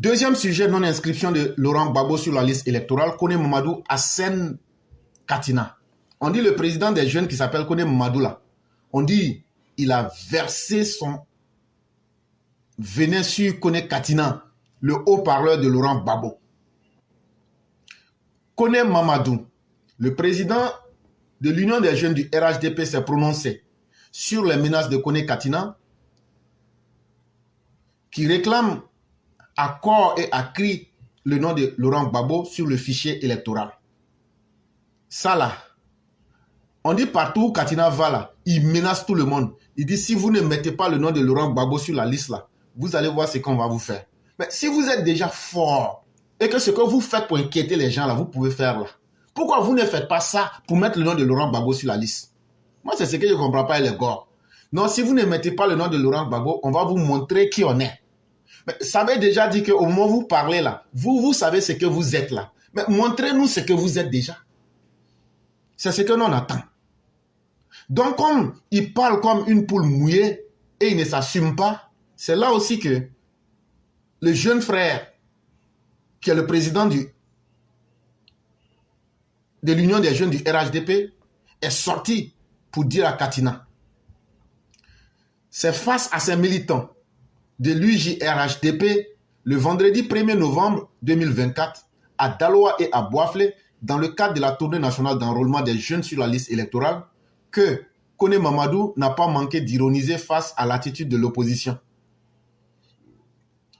Deuxième sujet, non-inscription de Laurent Gbagbo sur la liste électorale. Kone Mamadou assène Katina. On dit le président des jeunes qui s'appelle Kone Mamadou là. On dit il a versé son venin sur Kone Katina, le haut-parleur de Laurent Gbagbo. Kone Mamadou, le président de l'Union des jeunes du RHDP s'est prononcé sur les menaces de Kone Katina qui réclame à corps et à cri le nom de Laurent Gbagbo sur le fichier électoral. Ça là, on dit partout où Katina va là, il menace tout le monde. Il dit si vous ne mettez pas le nom de Laurent Gbagbo sur la liste là, vous allez voir ce qu'on va vous faire. Mais si vous êtes déjà fort et que ce que vous faites pour inquiéter les gens là, vous pouvez faire là. Pourquoi vous ne faites pas ça pour mettre le nom de Laurent Gbagbo sur la liste? Moi, c'est ce que je ne comprends pas, les gars. Non, si vous ne mettez pas le nom de Laurent Gbagbo, on va vous montrer qui on est. Mais ça veut déjà dire qu'au moment où vous parlez là, vous savez ce que vous êtes là. Mais montrez-nous ce que vous êtes déjà. C'est ce que nous on attend. Donc, comme il parle comme une poule mouillée et il ne s'assume pas, c'est là aussi que le jeune frère, qui est le président de l'Union des jeunes du RHDP, est sorti pour dire à Katina. C'est face à ces militants de l'UJRHDP le vendredi 1er novembre 2024 à Daloa et à Boiflé, dans le cadre de la tournée nationale d'enrôlement des jeunes sur la liste électorale, que Kone Mamadou n'a pas manqué d'ironiser face à l'attitude de l'opposition.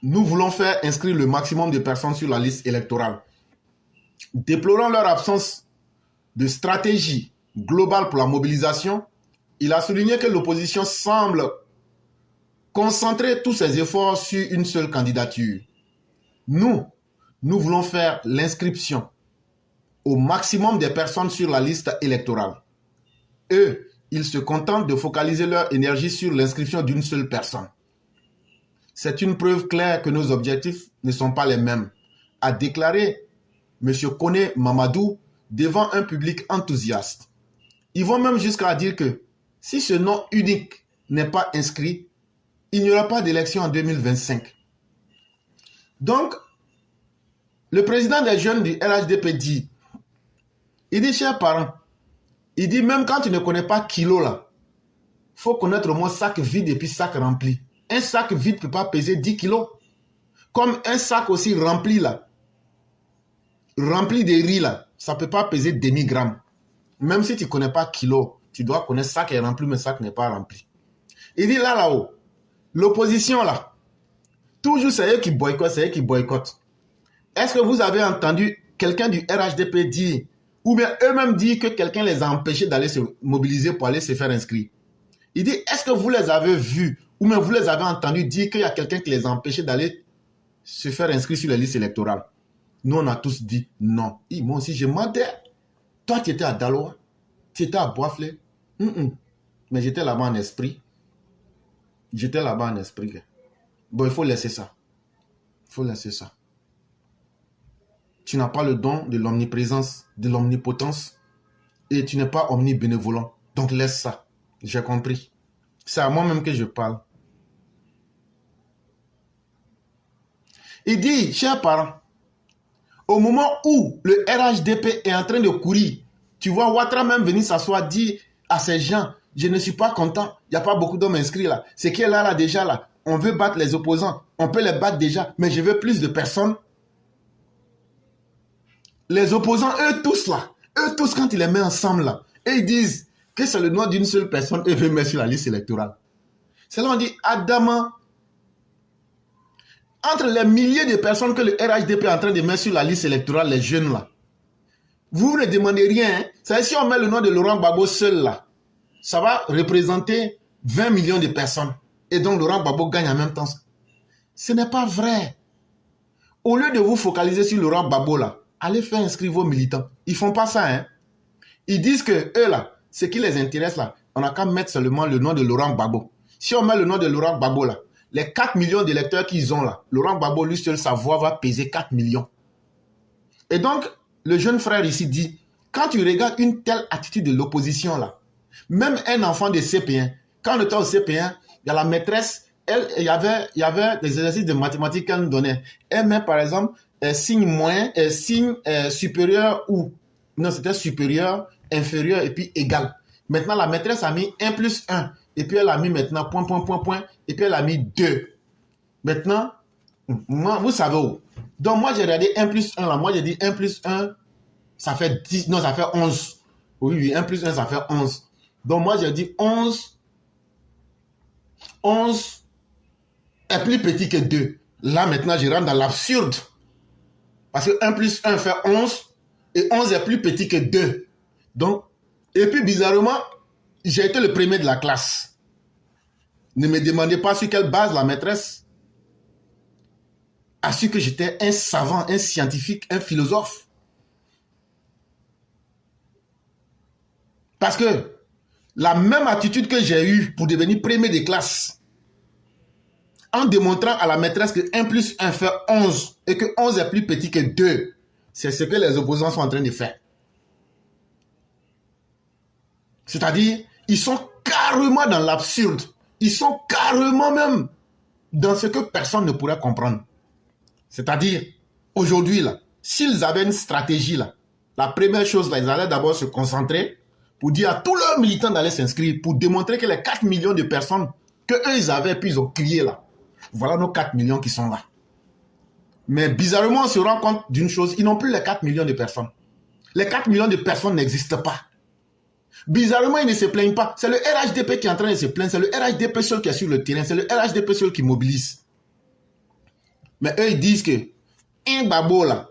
Nous voulons faire inscrire le maximum de personnes sur la liste électorale. Déplorant leur absence de stratégie globale pour la mobilisation, il a souligné que l'opposition semble concentrer tous ses efforts sur une seule candidature. Nous voulons faire l'inscription au maximum des personnes sur la liste électorale. Eux, ils se contentent de focaliser leur énergie sur l'inscription d'une seule personne. C'est une preuve claire que nos objectifs ne sont pas les mêmes, a déclaré M. Kone Mamadou devant un public enthousiaste. Ils vont même jusqu'à dire que si ce nom unique n'est pas inscrit, il n'y aura pas d'élection en 2025. Donc, le président des jeunes du RHDP dit, il dit, chers parents, il dit, même quand tu ne connais pas kilo là, il faut connaître au moins sac vide et puis sac rempli. Un sac vide ne peut pas peser 10 kilos. Comme un sac aussi rempli là, rempli de riz là, ça ne peut pas peser demi-gramme. Même si tu ne connais pas kilo, tu dois connaître sac est rempli, mais sac n'est pas rempli. Il dit là-haut, l'opposition là, toujours c'est eux qui boycottent, c'est eux qui boycottent. Est-ce que vous avez entendu quelqu'un du RHDP dire, ou bien eux-mêmes dire que quelqu'un les a empêchés d'aller se mobiliser pour aller se faire inscrire? Il dit, est-ce que vous les avez vus, ou bien vous les avez entendus dire qu'il y a quelqu'un qui les a empêchés d'aller se faire inscrire sur les listes électorales? Nous, on a tous dit non. Moi aussi, je mentais. Toi, tu étais à Daloa, tu étais à Boiflé. Mais j'étais là-bas en esprit. J'étais là-bas en esprit. Bon, il faut laisser ça. Il faut laisser ça. Tu n'as pas le don de l'omniprésence, de l'omnipotence, et tu n'es pas omnibénévolent. Donc laisse ça. J'ai compris. C'est à moi-même que je parle. Il dit, chers parents, au moment où le RHDP est en train de courir, tu vois Ouattara même venir s'asseoir, dire à ces gens, je ne suis pas content, il n'y a pas beaucoup d'hommes inscrits là. Ce qui est là déjà là, on veut battre les opposants, on peut les battre déjà, mais je veux plus de personnes. Les opposants, eux tous quand ils les mettent ensemble là, et ils disent que c'est le nom d'une seule personne et veulent mettre sur la liste électorale. C'est là on dit, Adama, entre les milliers de personnes que le RHDP est en train de mettre sur la liste électorale, les jeunes là, vous ne demandez rien. Hein? C'est si on met le nom de Laurent Gbagbo seul là, ça va représenter 20 millions de personnes. Et donc Laurent Gbagbo gagne en même temps. Ce n'est pas vrai. Au lieu de vous focaliser sur Laurent Gbagbo là, allez faire inscrire vos militants. Ils ne font pas ça. Hein? Ils disent que eux là, ce qui les intéresse là, on n'a qu'à mettre seulement le nom de Laurent Gbagbo. Si on met le nom de Laurent Gbagbo là, les 4 millions d'électeurs qu'ils ont là, Laurent Gbagbo lui seul, sa voix va peser 4 millions. Et donc, le jeune frère ici dit, quand tu regardes une telle attitude de l'opposition là, même un enfant de CP1, quand on était au CP1, il y a la maîtresse il y avait des exercices de mathématiques qu'elle nous donnait. Elle met par exemple signe moins, signe supérieur ou... Non, c'était supérieur, inférieur et puis égal. Maintenant, la maîtresse a mis 1 plus 1. Et puis elle a mis maintenant point, point, point, point. Et puis elle a mis 2. Maintenant, moi, vous savez où? Donc moi, j'ai regardé 1 plus 1 là. Moi, j'ai dit 1 plus 1, ça fait 10. Non, ça fait 11. Oui, 1 plus 1, ça fait 11. Donc moi, j'ai dit 11. 11 est plus petit que 2. Là, maintenant, je rentre dans l'absurde. Parce que 1 plus 1 fait 11. Et 11 est plus petit que 2. Donc, et puis bizarrement, j'ai été le premier de la classe. Ne me demandez pas sur quelle base la maîtresse a su que j'étais un savant, un scientifique, un philosophe. Parce que la même attitude que j'ai eue pour devenir premier de classe, en démontrant à la maîtresse que 1 plus 1 fait 11 et que 11 est plus petit que 2, c'est ce que les opposants sont en train de faire. C'est-à-dire, ils sont carrément dans l'absurde. Ils sont carrément même dans ce que personne ne pourrait comprendre. C'est-à-dire, aujourd'hui, là, s'ils avaient une stratégie, là, la première chose, là, ils allaient d'abord se concentrer pour dire à tous leurs militants d'aller s'inscrire, pour démontrer que les 4 millions de personnes que eux ils avaient, puis ils ont crié là. Voilà nos 4 millions qui sont là. Mais bizarrement, on se rend compte d'une chose, ils n'ont plus les 4 millions de personnes. Les 4 millions de personnes n'existent pas. Bizarrement, ils ne se plaignent pas. C'est le RHDP qui est en train de se plaindre. C'est le RHDP seul qui est sur le terrain. C'est le RHDP seul qui mobilise. Mais eux, ils disent que un babo là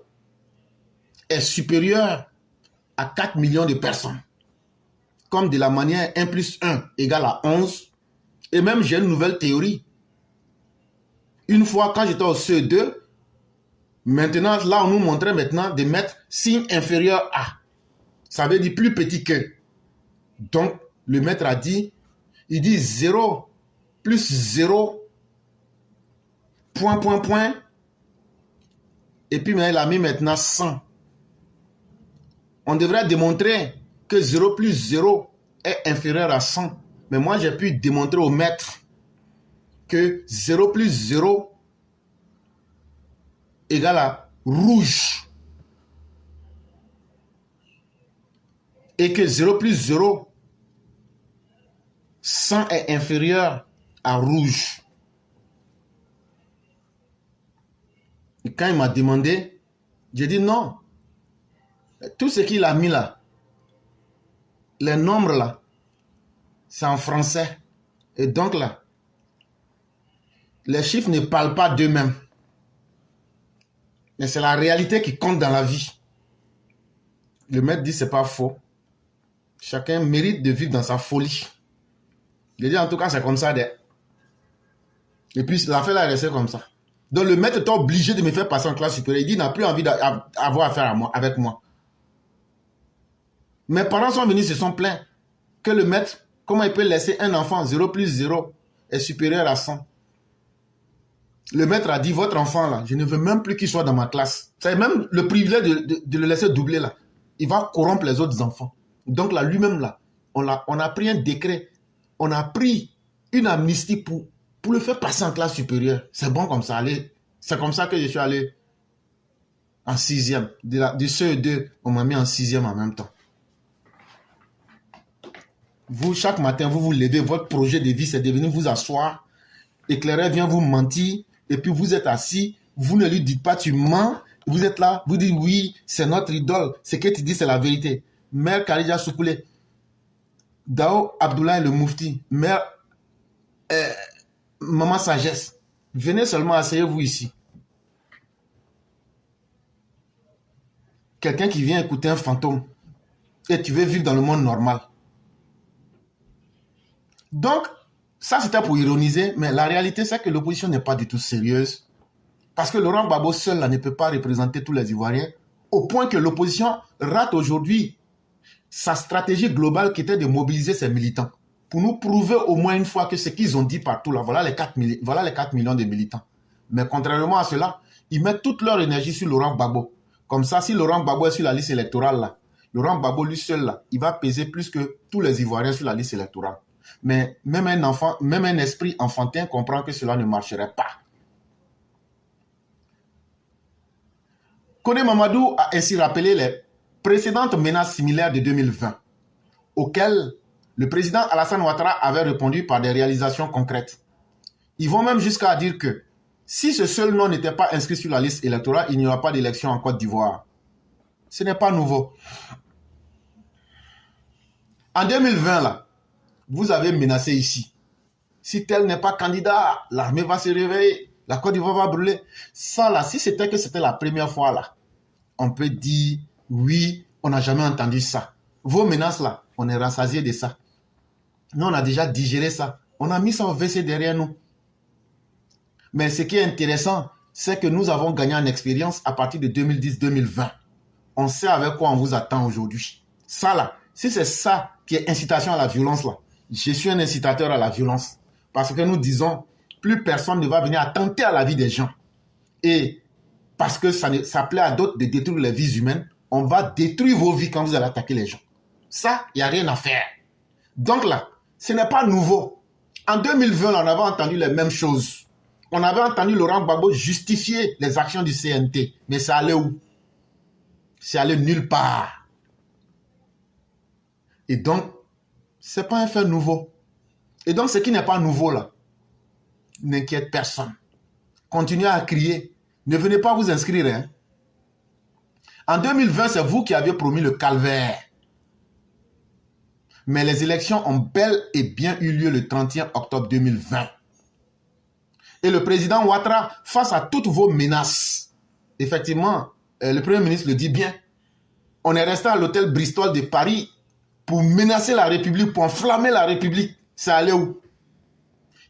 est supérieur à 4 millions de personnes. Comme de la manière 1 plus 1 égale à 11. Et même, j'ai une nouvelle théorie. Une fois, quand j'étais au CE2, maintenant, là, on nous montrait maintenant de mettre signe inférieur à. Ça veut dire plus petit que. Donc, le maître a dit, il dit 0 plus 0, point, point, point. Et puis, il a mis maintenant 100. On devrait démontrer que 0 plus 0 est inférieur à 100. Mais moi, j'ai pu démontrer au maître que 0 plus 0 égale à rouge. Et que 0 plus 0, 100 est inférieur à rouge. Et quand il m'a demandé, j'ai dit non. Tout ce qu'il a mis là, les nombres là, c'est en français. Et donc là, les chiffres ne parlent pas d'eux-mêmes. Mais c'est la réalité qui compte dans la vie. Le maître dit c'est pas faux. Chacun mérite de vivre dans sa folie. Je dis en tout cas c'est comme ça. Et puis l'affaire là est restée comme ça. Donc le maître est obligé de me faire passer en classe supérieure. Il dit il n'a plus envie d'avoir affaire avec moi. Mes parents sont venus, se sont plaints que le maître, comment il peut laisser un enfant 0 plus 0 est supérieur à 100. Le maître a dit, votre enfant là, je ne veux même plus qu'il soit dans ma classe. C'est même le privilège de le laisser doubler là. Il va corrompre les autres enfants. Donc là, lui-même là, on a pris un décret, on a pris une amnistie pour le faire passer en classe supérieure. C'est bon comme ça, allez. C'est comme ça que je suis allé en 6e. Du CE2, on m'a mis en 6e en même temps. Vous, chaque matin, vous vous levez, votre projet de vie, c'est de venir vous asseoir. L'éclaireur vient vous mentir, et puis vous êtes assis, vous ne lui dites pas tu mens, vous êtes là, vous dites oui, c'est notre idole, ce que tu dis c'est la vérité. Mère Khalidja Soukoulé, Dao Abdoulaye le Moufti, Mère Maman Sagesse, venez seulement asseyez-vous ici. Quelqu'un qui vient écouter un fantôme, et tu veux vivre dans le monde normal. Donc, ça c'était pour ironiser, mais la réalité c'est que l'opposition n'est pas du tout sérieuse. Parce que Laurent Gbagbo seul là, ne peut pas représenter tous les Ivoiriens, au point que l'opposition rate aujourd'hui sa stratégie globale qui était de mobiliser ses militants. Pour nous prouver au moins une fois que ce qu'ils ont dit partout là, voilà les 4 millions de militants. Mais contrairement à cela, ils mettent toute leur énergie sur Laurent Gbagbo. Comme ça, si Laurent Gbagbo est sur la liste électorale là, Laurent Gbagbo lui seul là, il va peser plus que tous les Ivoiriens sur la liste électorale. Mais même un enfant, même un esprit enfantin comprend que cela ne marcherait pas. Kone Mamadou a ainsi rappelé les précédentes menaces similaires de 2020, auxquelles le président Alassane Ouattara avait répondu par des réalisations concrètes. Ils vont même jusqu'à dire que si ce seul nom n'était pas inscrit sur la liste électorale, il n'y aura pas d'élection en Côte d'Ivoire. Ce n'est pas nouveau. En 2020, là, vous avez menacé ici. Si tel n'est pas candidat, l'armée va se réveiller, la Côte d'Ivoire va brûler. Ça, là, si c'était que c'était la première fois, là, on peut dire, oui, on n'a jamais entendu ça. Vos menaces, là, on est rassasié de ça. Nous, on a déjà digéré ça. On a mis ça au WC derrière nous. Mais ce qui est intéressant, c'est que nous avons gagné en expérience à partir de 2010-2020. On sait avec quoi on vous attend aujourd'hui. Ça, là, si c'est ça qui est incitation à la violence, là, je suis un incitateur à la violence. Parce que nous disons, plus personne ne va venir attenter à la vie des gens. Et parce que ça plaît à d'autres de détruire les vies humaines, on va détruire vos vies quand vous allez attaquer les gens. Ça, il n'y a rien à faire. Donc là, ce n'est pas nouveau. En 2020, on avait entendu les mêmes choses. On avait entendu Laurent Gbagbo justifier les actions du CNT. Mais ça allait où? C'est allé nulle part. Et donc, ce n'est pas un fait nouveau. Et donc, ce qui n'est pas nouveau là, n'inquiète personne. Continuez à crier. Ne venez pas vous inscrire. Hein. En 2020, c'est vous qui avez promis le calvaire. Mais les élections ont bel et bien eu lieu le 31 octobre 2020. Et le président Ouattara, face à toutes vos menaces, effectivement, le Premier ministre le dit bien, on est resté à l'hôtel Bristol de Paris pour menacer la République, pour enflammer la République. Ça allait où?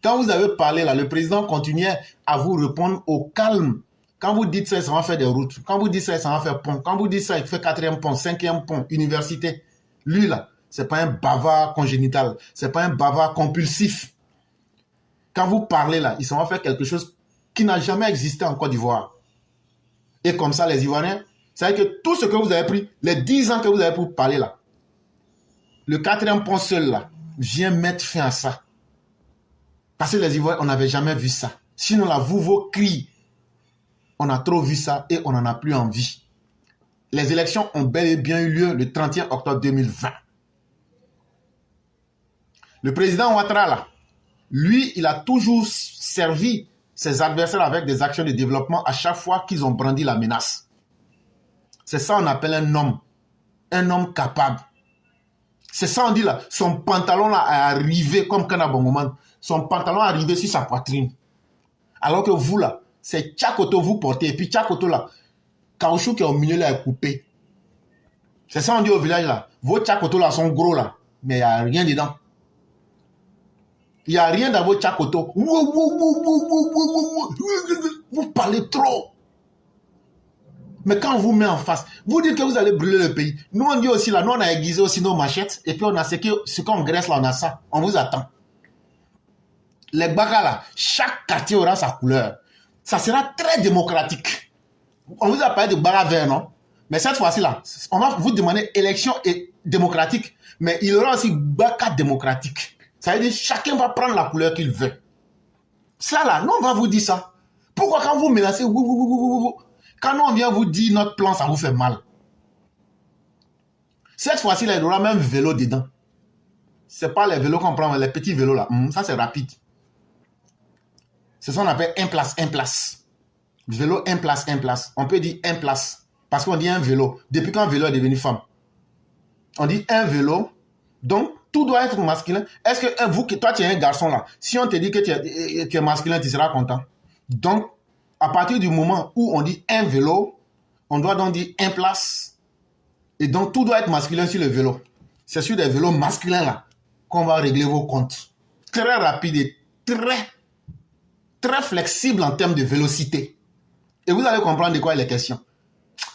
Quand vous avez parlé là, le président continuait à vous répondre au calme. Quand vous dites ça, ça va faire des routes. Quand vous dites ça, ça va faire pont. Quand vous dites ça, il fait 4e pont, 5e pont, université. Lui là, c'est pas un bavard congénital. C'est pas un bavard compulsif. Quand vous parlez là, il s'en va faire quelque chose qui n'a jamais existé en Côte d'Ivoire. Et comme ça, les Ivoiriens, c'est que tout ce que vous avez pris, les 10 ans que vous avez pour parler là, le 4e pont seul là, vient mettre fin à ça. Parce que les Ivoiriens, on n'avait jamais vu ça. Sinon là, vous, vos cris, on a trop vu ça et on n'en a plus envie. Les élections ont bel et bien eu lieu le 31 octobre 2020. Le président Ouattara là, lui, il a toujours servi ses adversaires avec des actions de développement à chaque fois qu'ils ont brandi la menace. C'est ça qu'on appelle un homme capable. C'est ça on dit là, son pantalon là est arrivé comme Kanabongoman, son pantalon est arrivé sur sa poitrine. Alors que vous là, c'est Tchakoto vous portez, et puis Tchakoto là, caoutchouc qui est au milieu là est coupé. C'est ça on dit au village là, vos Tchakoto là sont gros là, mais il n'y a rien dedans. Il n'y a rien dans vos Tchakoto. Vous parlez trop. Mais quand on vous met en face, vous dites que vous allez brûler le pays. Nous, on dit aussi là, nous, on a aiguisé aussi nos machettes. Et puis, on a ce qu'on graisse là, on a ça. On vous attend. Les bagas là, chaque quartier aura sa couleur. Ça sera très démocratique. On vous a parlé de bagas verts, non? Mais cette fois-ci là, on va vous demander élection et démocratique. Mais il y aura aussi bagas démocratique. Ça veut dire chacun va prendre la couleur qu'il veut. Ça là, nous on va vous dire ça. Pourquoi quand vous menacez, quand nous on vient vous dire notre plan, ça vous fait mal. Cette fois-ci, là, il y aura même vélo dedans. Ce n'est pas les vélos qu'on prend, mais les petits vélos là. Ça c'est rapide. C'est ça qu'on appelle un place. Vélo, un place. On peut dire un place. Parce qu'on dit un vélo. Depuis quand un vélo est devenu femme? On dit un vélo. Donc, tout doit être masculin. Est-ce que toi, tu es un garçon là. Si on te dit que tu es masculin, tu seras content. Donc, à partir du moment où on dit un vélo, on doit donc dire un place. Et donc, tout doit être masculin sur le vélo. C'est sur des vélos masculins là qu'on va régler vos comptes. Très rapide et très flexible en termes de vélocité. Et vous allez comprendre de quoi il est question.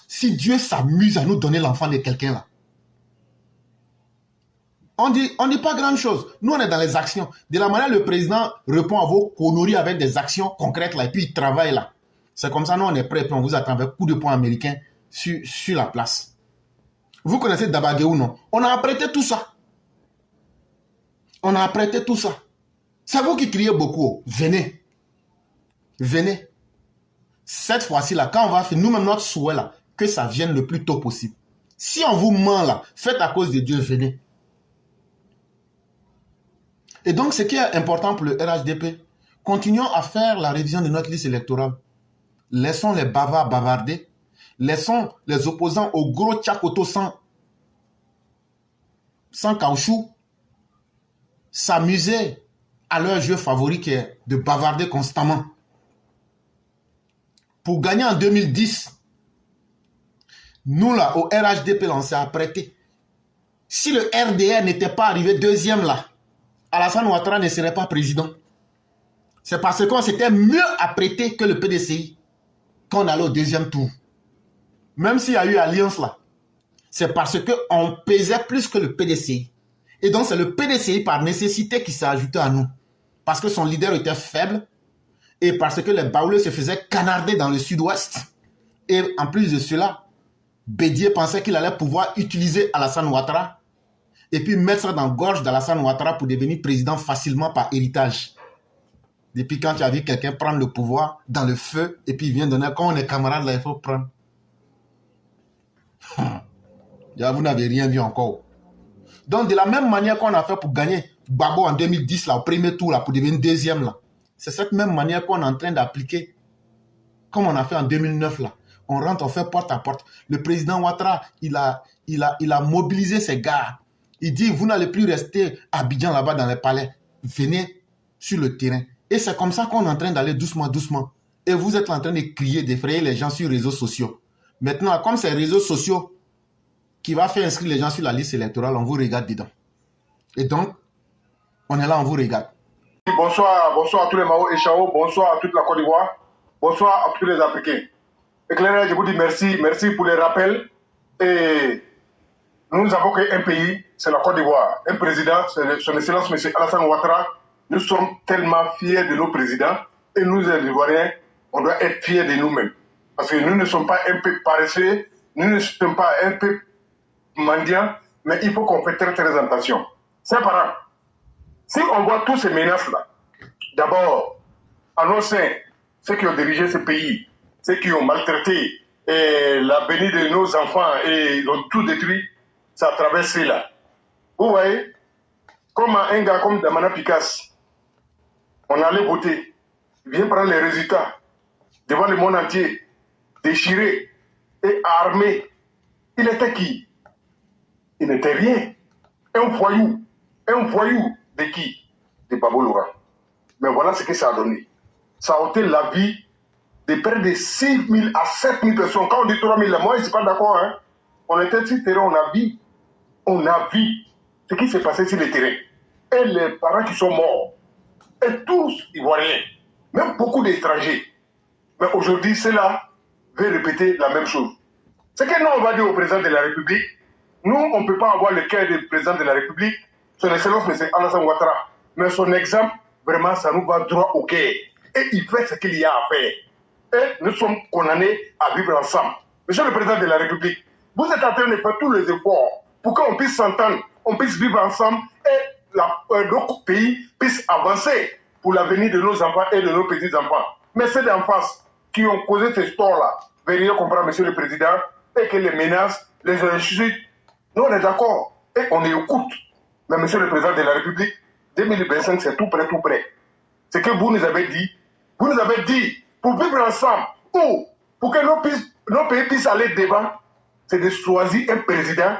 Si Dieu s'amuse à nous donner l'enfant de quelqu'un là, on dit pas grand chose. Nous, on est dans les actions. De la manière, le président répond à vos conneries avec des actions concrètes là, et puis il travaille là. C'est comme ça, nous, on est prêts, puis on vous attend avec coup de poing américain sur la place. Vous connaissez Dabagué ou non? On a apprêté tout ça. On a apprêté tout ça. C'est vous qui criez beaucoup. Venez. Venez. Cette fois-ci, là, quand on va faire nous-mêmes notre souhait, là, que ça vienne le plus tôt possible. Si on vous ment, là, faites à cause de Dieu, venez. Et donc, ce qui est important pour le RHDP, continuons à faire la révision de notre liste électorale. Laissons les bavards bavarder. Laissons les opposants au gros tchakoto sans caoutchouc s'amuser à leur jeu favori qui est de bavarder constamment. Pour gagner en 2010, nous là, au RHDP, on s'est apprêté. Si le RDR n'était pas arrivé deuxième là, Alassane Ouattara ne serait pas président. C'est parce qu'on s'était mieux apprêté que le PDCI qu'on allait au deuxième tour. Même s'il y a eu alliance là, c'est parce qu'on pesait plus que le PDCI. Et donc c'est le PDCI par nécessité qui s'est ajouté à nous. Parce que son leader était faible et parce que les Baoulés se faisaient canarder dans le sud-ouest. Et en plus de cela, Bédier pensait qu'il allait pouvoir utiliser Alassane Ouattara et puis mettre ça dans la gorge d'Alassane Ouattara pour devenir président facilement par héritage. Depuis quand tu as vu quelqu'un prendre le pouvoir dans le feu et puis il vient donner, quand on est camarades là, il faut prendre. Vous n'avez rien vu encore. Donc de la même manière qu'on a fait pour gagner Gbagbo en 2010 là, au premier tour là, pour devenir deuxième là, c'est cette même manière qu'on est en train d'appliquer comme on a fait en 2009 là. On rentre, on fait porte à porte. Le président Ouattara, il a mobilisé ses gars. Il dit, vous n'allez plus rester à Abidjan là-bas dans les palais. Venez sur le terrain. Et c'est comme ça qu'on est en train d'aller doucement, doucement. Et vous êtes en train de crier, d'effrayer les gens sur les réseaux sociaux. Maintenant, comme c'est les réseaux sociaux qui va faire inscrire les gens sur la liste électorale, on vous regarde dedans. Et donc, on est là, on vous regarde. Bonsoir, bonsoir à tous les Mao et Chao, bonsoir à toute la Côte d'Ivoire, bonsoir à tous les Africains. Éclairé, je vous dis merci, merci pour les rappels. Et nous avons qu'un pays, c'est la Côte d'Ivoire. Un président, c'est son Excellence M. Alassane Ouattara. Nous sommes tellement fiers de nos présidents. Et nous, les Ivoiriens, on doit être fiers de nous-mêmes. Parce que nous ne sommes pas un peu paresseux, nous ne sommes pas un peu mendiants, mais il faut qu'on fasse très très attention. C'est parent. Si on voit toutes ces menaces-là, d'abord, en nos seins, ceux qui ont dirigé ce pays, ceux qui ont maltraité l'avenir de nos enfants et ils ont tout détruit, ça a traversé là. Vous voyez, comme un gars comme Damana Picasse, on allait voter, il vient prendre les résultats devant le monde entier, déchiré et armé. Il était qui? Il n'était rien. Un voyou de qui? De Babo Laurent. Mais voilà ce que ça a donné. Ça a ôté la vie de près de 6 000 à 7 000 personnes. Quand on dit 3 000, moi je ne suis pas d'accord. Hein. On était sur le terrain, on a vu ce qui s'est passé sur le terrain. Et les parents qui sont morts. Et tous Ivoiriens, même beaucoup d'étrangers. Mais aujourd'hui, cela veut répéter la même chose. Ce que nous, on va dire au président de la République, nous, on ne peut pas avoir le cœur du président de la République, son Excellence M. Alassane Ouattara. Mais son exemple, vraiment, ça nous va droit au cœur. Et il fait ce qu'il y a à faire. Et nous sommes condamnés à vivre ensemble. Monsieur le président de la République, vous êtes en train de faire tous les efforts pour qu'on puisse s'entendre, on puisse vivre ensemble et notre pays puisse avancer pour l'avenir de nos enfants et de nos petits-enfants. Mais c'est d'en face qui ont causé ces torts-là. Veuillez comprendre, monsieur le président, et que les menaces, les insultes, nous on est d'accord et on écoute. Mais monsieur le président de la République, 2025 c'est tout près, tout près. Ce que vous nous avez dit, pour vivre ensemble, ou pour que nos pays puissent aller devant, c'est de choisir un président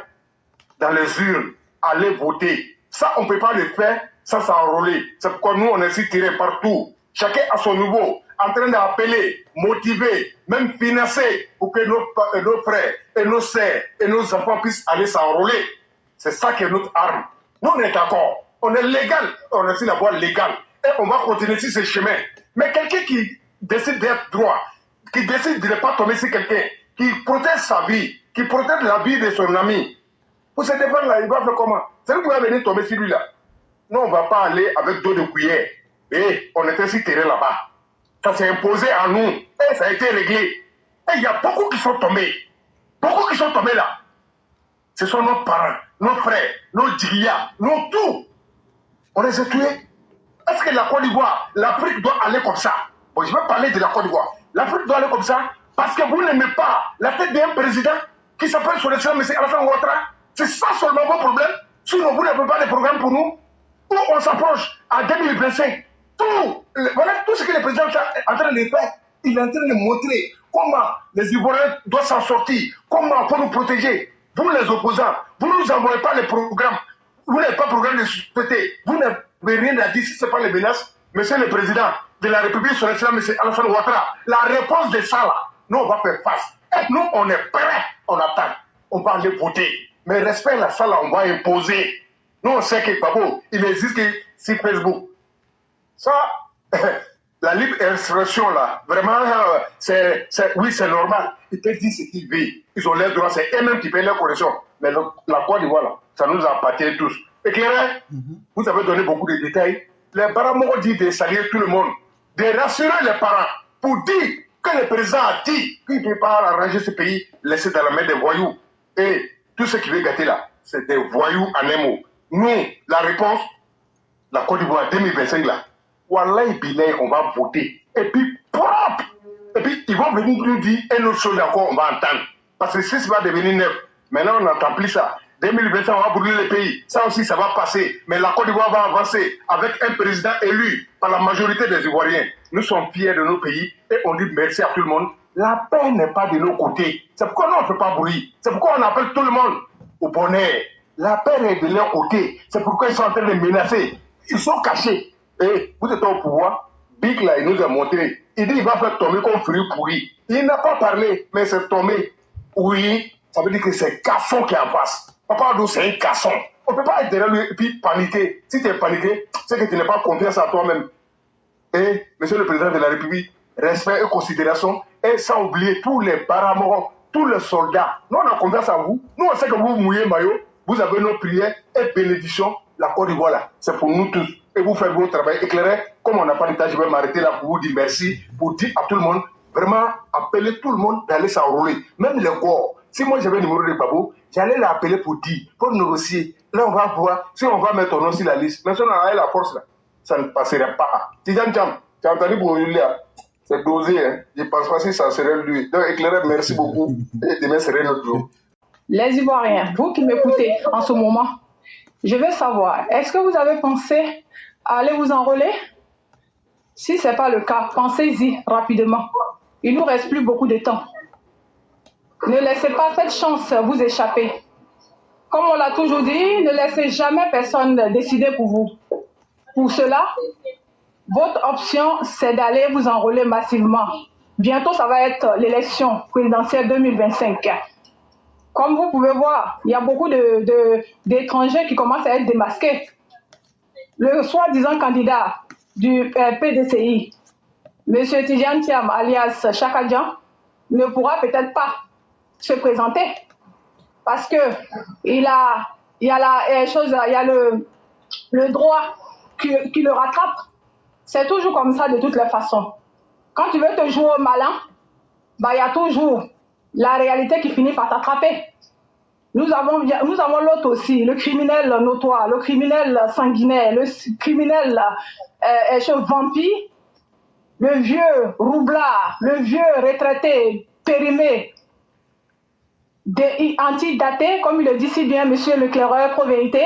dans les urnes, aller voter. Ça, on ne peut pas le faire, ça a enrôlé. C'est pourquoi nous, on est ici tirés partout. Chacun à son niveau, en train d'appeler, motiver, même financer pour que nos frères et nos sœurs et nos enfants puissent aller s'enrôler. C'est ça qui est notre arme. Nous, on est d'accord. On est légal, on est sur la voie légale. Et on va continuer sur ce chemin. Mais quelqu'un qui décide d'être droit, qui décide de ne pas tomber sur quelqu'un, qui protège sa vie, qui protège la vie de son ami, pour se défendre là, il va faire comment? C'est lui qui va venir tomber sur lui là. Nous, on ne va pas aller avec dos de cuillère. Et on était sur terrain là-bas. Ça s'est imposé à nous. Et ça a été réglé. Et il y a beaucoup qui sont tombés. Beaucoup qui sont tombés là. Ce sont nos parents, nos frères, nos djihad, nos tout. On les a tués. Est-ce que la Côte d'Ivoire, l'Afrique doit aller comme ça? Bon, je vais parler de la Côte d'Ivoire. L'Afrique doit aller comme ça parce que vous n'aimez pas la tête d'un président qui s'appelle son excellence M. Alassane Ouattara. C'est ça seulement vos problèmes. Sinon, vous n'avez pas de programme pour nous. Où on s'approche en 2025. Voilà tout ce que le président est en train de faire. Il est en train de montrer comment les Ivoiriens doivent s'en sortir, comment il faut nous protéger. Vous les opposants, vous ne nous envoyez pas les programmes. Vous n'avez pas de programme de société. Vous n'avez rien à dire si ce n'est pas les menaces. Monsieur le président de la République, son excellence, M. Alassane Ouattara, la réponse de ça, là, nous, on va faire face. Et nous, on est prêts, on attend. On va aller voter. Mais respect la salle, on va imposer. Nous, on sait que Babo, il existe sur Facebook. Ça, la libre expression, là, vraiment, oui, c'est normal. Ils peuvent dire ce qu'ils veulent. Ils ont l'air droit, c'est eux-mêmes qui payent leur correction. Mais la Côte d'Ivoire, là, ça nous appartient tous. Éclairé, vous avez donné beaucoup de détails. Les parents m'ont dit de saluer tout le monde, de rassurer les parents pour dire que le président a dit qu'il ne peut pas arranger ce pays, laisser dans la main des voyous. Et tout ce qui veut gâter là, c'est des voyous en un mot. Nous, la réponse, la Côte d'Ivoire 2025 là, Wallahi Bilay, on va voter. Et puis, propre. Et puis, ils vont venir nous dire une autre chose encore, on va entendre. Parce que si ça va devenir neuf, maintenant on n'entend plus ça. 2025, on va brûler le pays. Ça aussi, ça va passer. Mais la Côte d'Ivoire va avancer avec un président élu par la majorité des Ivoiriens. Nous sommes fiers de nos pays et on dit merci à tout le monde. La paix n'est pas de nos côtés. C'est pourquoi nous, on ne fait pas bruit. C'est pourquoi on appelle tout le monde au bonheur. La paix est de leur côté. C'est pourquoi ils sont en train de menacer. Ils sont cachés. Et vous êtes au pouvoir. Big là, il nous a montré. Il dit qu'il va faire tomber comme fruit pourri. Il n'a pas parlé, mais c'est tombé. Oui, ça veut dire que c'est Casson qui est en face. Papa Adou, c'est un Casson. On ne peut pas être derrière lui et puis paniquer. Si tu es paniqué, c'est que tu n'as pas confiance en toi-même. Et, monsieur le président de la République, respect et considération, et sans oublier tous les paramorons, tous les soldats. Nous, on a confiance en vous. Nous, on sait que vous mouillez maillot. Vous avez nos prières et bénédictions. La Côte d'Ivoire, là, c'est pour nous tous. Et vous faites votre travail éclairé. Comme on n'a pas de temps, je vais m'arrêter là pour vous dire merci, pour dire à tout le monde, vraiment, appeler tout le monde d'aller s'enrôler. Même les corps. Si moi j'avais le numéro de Babou, j'allais l'appeler pour dire, pour négocier. Là, on va voir si on va mettre ton nom sur la liste. Mais si on a la force là, ça ne passerait pas. Tidiane Cham, tu as entendu pour lui là? C'est dosé, hein. Je ne pense pas si ça serait lui. Donc, éclairé, merci beaucoup. Et demain serait notre jour. Les Ivoiriens, vous qui m'écoutez en ce moment, je veux savoir, est-ce que vous avez pensé à aller vous enrôler? Si ce n'est pas le cas, pensez-y rapidement. Il ne nous reste plus beaucoup de temps. Ne laissez pas cette chance vous échapper. Comme on l'a toujours dit, ne laissez jamais personne décider pour vous. Pour cela, votre option, c'est d'aller vous enrôler massivement. Bientôt, ça va être l'élection présidentielle 2025. Comme vous pouvez voir, il y a beaucoup d'étrangers qui commencent à être démasqués. Le soi-disant candidat du PDCI, M. Tidiane Thiam, alias Chakadjan, ne pourra peut-être pas se présenter parce que il y a le droit qui le rattrape. C'est toujours comme ça de toutes les façons. Quand tu veux te jouer au malin, il y a toujours la réalité qui finit par t'attraper. Nous avons l'autre aussi, le criminel notoire, le criminel sanguinaire, le criminel vampire, le vieux roublard, le vieux retraité périmé, antidaté, comme il le dit si bien monsieur l'éclaireur Pro-Vérité,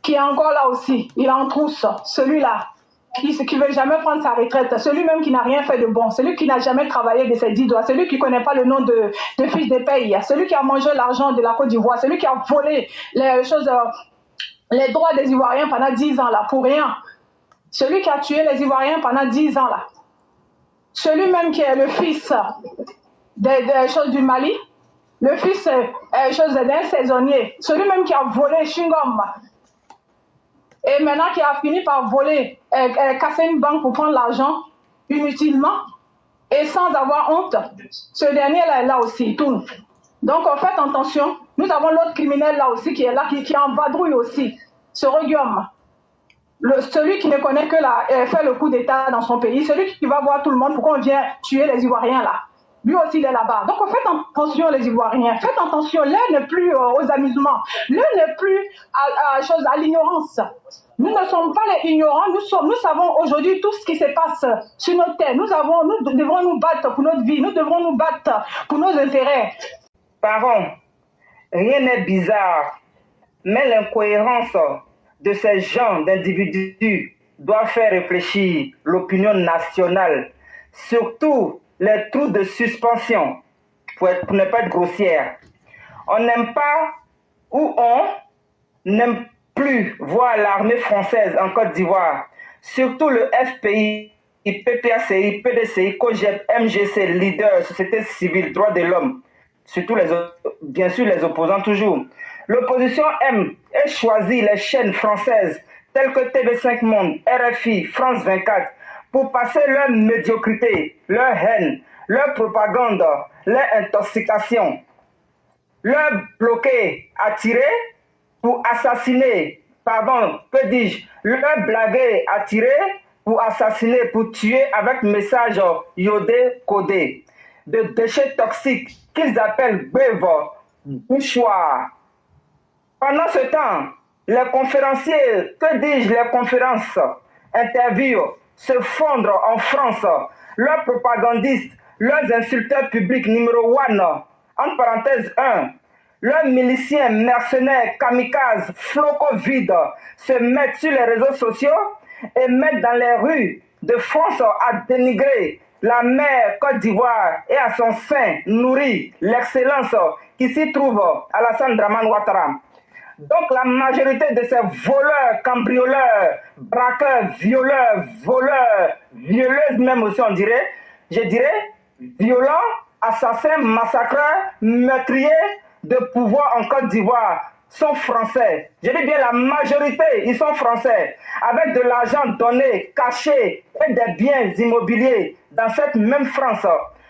qui est encore là aussi. Il en trousse, celui-là, qui ne veut jamais prendre sa retraite, celui-même qui n'a rien fait de bon, celui qui n'a jamais travaillé de ses 10 doigts, celui qui ne connaît pas le nom de fiche de paye, celui qui a mangé l'argent de la Côte d'Ivoire, celui qui a volé les droits des Ivoiriens pendant 10 ans, là, pour rien. Celui qui a tué les Ivoiriens pendant 10 ans, là. Celui-même qui est le fils des choses du Mali, le fils d'un saisonnier, celui-même qui a volé Chingom, et maintenant qui a fini par voler, casser une banque pour prendre l'argent inutilement et sans avoir honte, ce dernier-là est là aussi, il tourne. Donc faites attention, nous avons l'autre criminel là aussi qui est là, qui est en vadrouille aussi, ce Reguium. Celui qui ne connaît que faire le coup d'État dans son pays, celui qui va voir tout le monde, pourquoi on vient tuer les Ivoiriens là. Lui aussi, il est là-bas. Donc, faites attention, les Ivoiriens. Faites attention. L'heure n'est plus aux amusements. L'heure n'est plus à l'ignorance. Nous ne sommes pas les ignorants. Nous savons aujourd'hui tout ce qui se passe sur notre terre. Nous devrons nous battre pour notre vie. Nous devrons nous battre pour nos intérêts. Parents, rien n'est bizarre, mais l'incohérence de ces gens d'individus doit faire réfléchir l'opinion nationale, surtout les trous de suspension, pour ne pas être grossière. On n'aime pas ou on n'aime plus voir l'armée française en Côte d'Ivoire, surtout le FPI, PPACI, PDCI, COGEP, MGC, leader, société civile, droits de l'homme, surtout bien sûr les opposants toujours. L'opposition aime et choisit les chaînes françaises telles que TV5 Monde, RFI, France 24 pour passer leur médiocrité, leur haine, leur propagande, leur intoxication, leur bloquer, attirer pour assassiner, que dis-je, leur blaguer, attirer pour assassiner, pour tuer avec message iodé, codé, de déchets toxiques qu'ils appellent beuves, bouchoirs. Pendant ce temps, les conférenciers, que dis-je, les conférences, interviews, se fondre en France, leurs propagandistes, leurs insulteurs publics numéro 1, entre parenthèses 1, leurs miliciens, mercenaires, kamikazes, flocos vides, se mettent sur les réseaux sociaux et mettent dans les rues de France à dénigrer la mère Côte d'Ivoire et à son sein nourrit l'excellence qui s'y trouve, Alassane Dramane Ouattara. Donc la majorité de ces voleurs, cambrioleurs, braqueurs, violeurs, voleurs, violeuses même aussi on dirait, je dirais, violents, assassins, massacreurs, meurtriers de pouvoir en Côte d'Ivoire sont français. Je dis bien la majorité, ils sont français, avec de l'argent donné, caché et des biens immobiliers dans cette même France.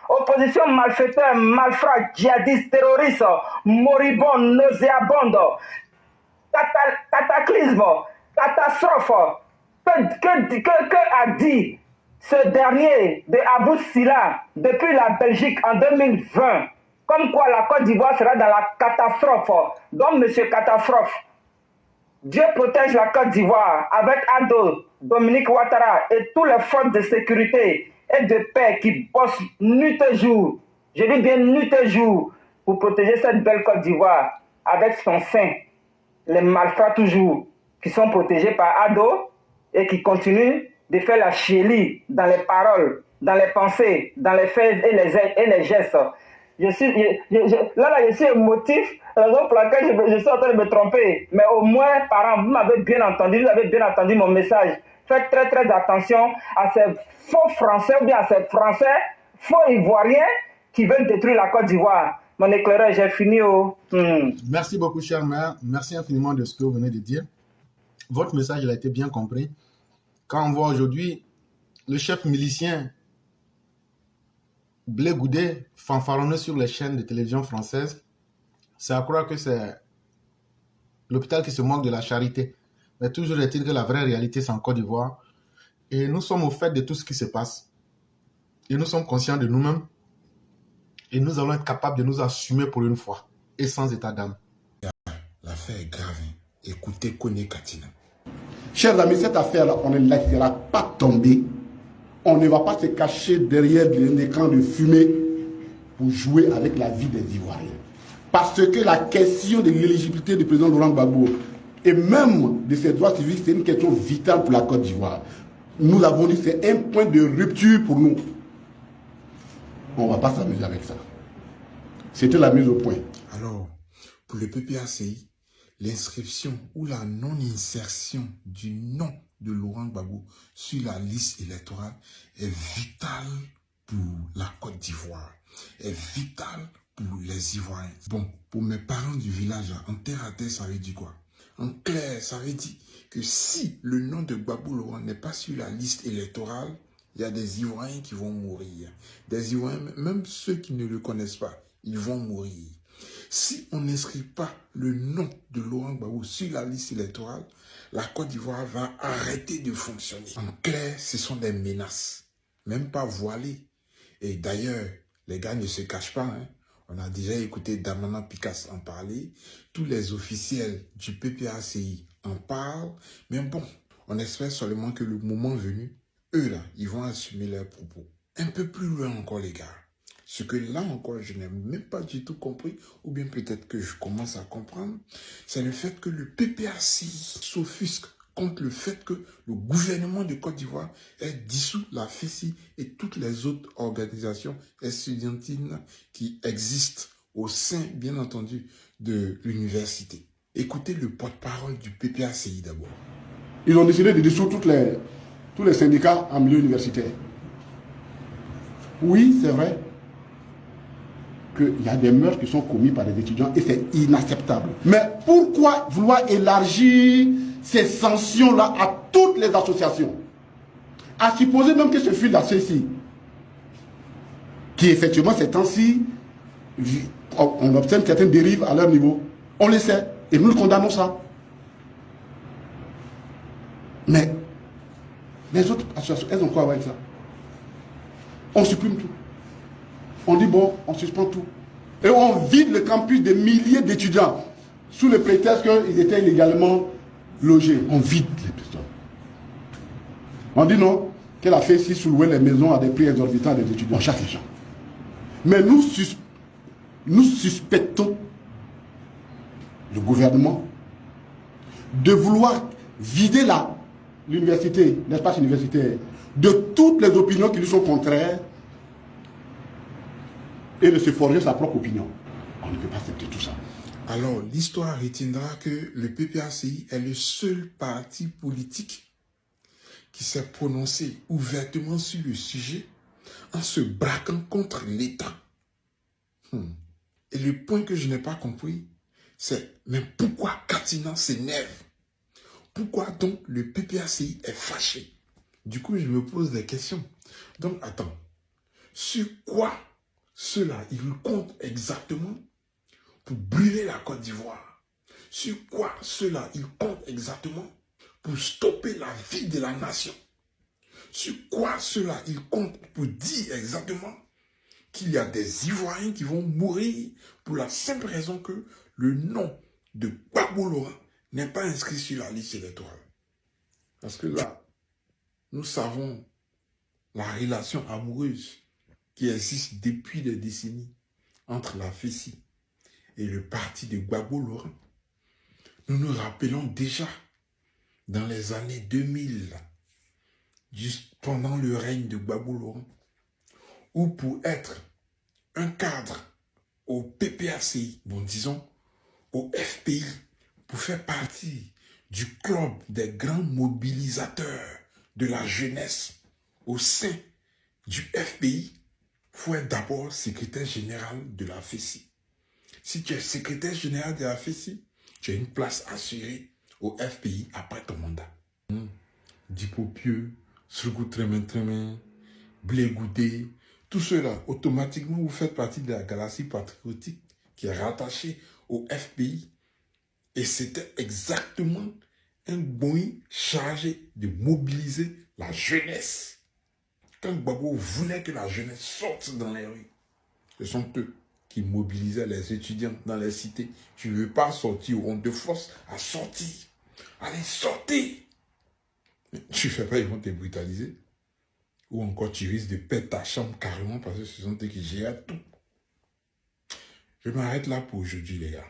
Opposition malfaiteur, malfrats, djihadistes, terroristes, moribonds, nauséabondes, cataclysme, catastrophe. Que a dit ce dernier de Abou Sila depuis la Belgique en 2020? Comme quoi la Côte d'Ivoire sera dans la catastrophe. Donc, monsieur Catastrophe, Dieu protège la Côte d'Ivoire avec Ado, Dominique Ouattara et tous les forces de sécurité et de paix qui bossent nuit et jour. Je dis bien nuit et jour pour protéger cette belle Côte d'Ivoire avec son sein. Les malfrats toujours qui sont protégés par Ado et qui continuent de faire la chélie dans les paroles, dans les pensées, dans les faits et les gestes. Je suis émotif, raison pour laquelle je suis en train de me tromper. Mais au moins, parents, vous m'avez bien entendu, vous avez bien entendu mon message. Faites très très attention à ces faux Français ou bien à ces Français, faux Ivoiriens qui veulent détruire la Côte d'Ivoire. Mon éclaireur, j'ai fini. Merci beaucoup, cher maire. Merci infiniment de ce que vous venez de dire. Votre message il a été bien compris. Quand on voit aujourd'hui le chef milicien Blé Goudé fanfaronner sur les chaînes de télévision françaises, c'est à croire que c'est l'hôpital qui se moque de la charité. Mais toujours est-il que la vraie réalité, c'est en Côte d'Ivoire. Et nous sommes au fait de tout ce qui se passe. Et nous sommes conscients de nous-mêmes. Et nous allons être capables de nous assumer pour une fois. Et sans état d'âme. L'affaire est grave. Écoutez Kone Katina. Chers amis, cette affaire-là, on ne la laissera pas tomber. On ne va pas se cacher derrière un écran de fumée pour jouer avec la vie des Ivoiriens. Parce que la question de l'éligibilité du président Laurent Gbagbo et même de ses droits civiques, c'est une question vitale pour la Côte d'Ivoire. Nous avons dit que c'est un point de rupture pour nous. On ne va pas s'amuser avec ça. C'était la mise au point. Alors, pour le PPACI, l'inscription ou la non-insertion du nom de Laurent Gbagbo sur la liste électorale est vitale pour la Côte d'Ivoire, est vitale pour les Ivoiriens. Bon, pour mes parents du village, en terre à terre, ça veut dire quoi? En clair, ça veut dire que si le nom de Gbagbo Laurent n'est pas sur la liste électorale, il y a des Ivoiriens qui vont mourir. Des Ivoiriens, même ceux qui ne le connaissent pas, ils vont mourir. Si on n'inscrit pas le nom de Laurent Gbagbo sur la liste électorale, la Côte d'Ivoire va arrêter de fonctionner. En clair, ce sont des menaces, même pas voilées. Et d'ailleurs, Les gars ne se cachent pas. Hein. On a déjà écouté Damana Picasse en parler. Tous les officiels du PPACI en parlent. Mais bon, on espère seulement que le moment venu, eux là, ils vont assumer leurs propos. Un peu plus loin encore les gars. Ce que là encore, je n'ai même pas du tout compris, ou bien peut-être que je commence à comprendre, c'est le fait que le PPACI s'offusque contre le fait que le gouvernement de Côte d'Ivoire ait dissous la FECI et toutes les autres organisations estudiantines qui existent au sein, bien entendu, de l'université. Écoutez le porte-parole du PPACI d'abord. Ils ont décidé de dissoudre tous les syndicats en milieu universitaire. Oui, c'est vrai qu'il y a des meurtres qui sont commis par les étudiants et c'est inacceptable. Mais pourquoi vouloir élargir ces sanctions-là à toutes les associations? À supposer même que ce fut la CECI, qui effectivement ces temps-ci, on obtient certaines dérives à leur niveau. On le sait et nous le condamnons ça. Mais les autres associations, elles ont quoi avec ça? On supprime tout. On dit bon, on suspend tout. Et on vide le campus de milliers d'étudiants sous le prétexte qu'ils étaient illégalement logés. On vide les personnes. On dit non, qu'elle a fait si sous-louer les maisons à des prix exorbitants des étudiants. On chasse les gens. Mais nous suspectons le gouvernement de vouloir vider l'université, l'espace universitaire, de toutes les opinions qui lui sont contraires et de se forger sa propre opinion. On ne peut pas accepter tout ça. Alors, l'histoire retiendra que le PPACI est le seul parti politique qui s'est prononcé ouvertement sur le sujet en se braquant contre l'État. Et le point que je n'ai pas compris, c'est mais pourquoi Katina s'énerve? Pourquoi donc le PPACI est fâché? Du coup, je me pose des questions. Donc, attends. Sur quoi ceux-là, ils comptent exactement pour brûler la Côte d'Ivoire? Sur quoi ceux-là, ils comptent exactement pour stopper la vie de la nation? Sur quoi ceux-là, ils comptent pour dire exactement qu'il y a des Ivoiriens qui vont mourir pour la simple raison que le nom de Gbagbo Laurent n'est pas inscrit sur la liste électorale? Parce que là, nous savons la relation amoureuse qui existe depuis des décennies entre la FECI et le parti de Gbagbo Laurent. Nous nous rappelons déjà, dans les années 2000, juste pendant le règne de Gbagbo Laurent, où pour être un cadre au PPACI, bon disons au FPI, pour faire partie du club des grands mobilisateurs de la jeunesse au sein du FPI, il faut être d'abord secrétaire général de la FECI. Si tu es secrétaire général de la FECI, tu as une place assurée au FPI après ton mandat. Dipopieux, Srugou Tremen, Blé Goudé, tout cela, automatiquement, vous faites partie de la galaxie patriotique qui est rattachée au FPI. Et c'était exactement un Boeing chargé de mobiliser la jeunesse. Quand Gbagbo voulait que la jeunesse sorte dans les rues, ce sont eux qui mobilisaient les étudiants dans les cités. Tu ne veux pas sortir, on te force à sortir. Allez, sortez! Tu ne fais pas, ils vont te brutaliser. Ou encore, tu risques de perdre ta chambre carrément parce que ce sont eux qui gèrent tout. Je m'arrête là pour aujourd'hui, les gars.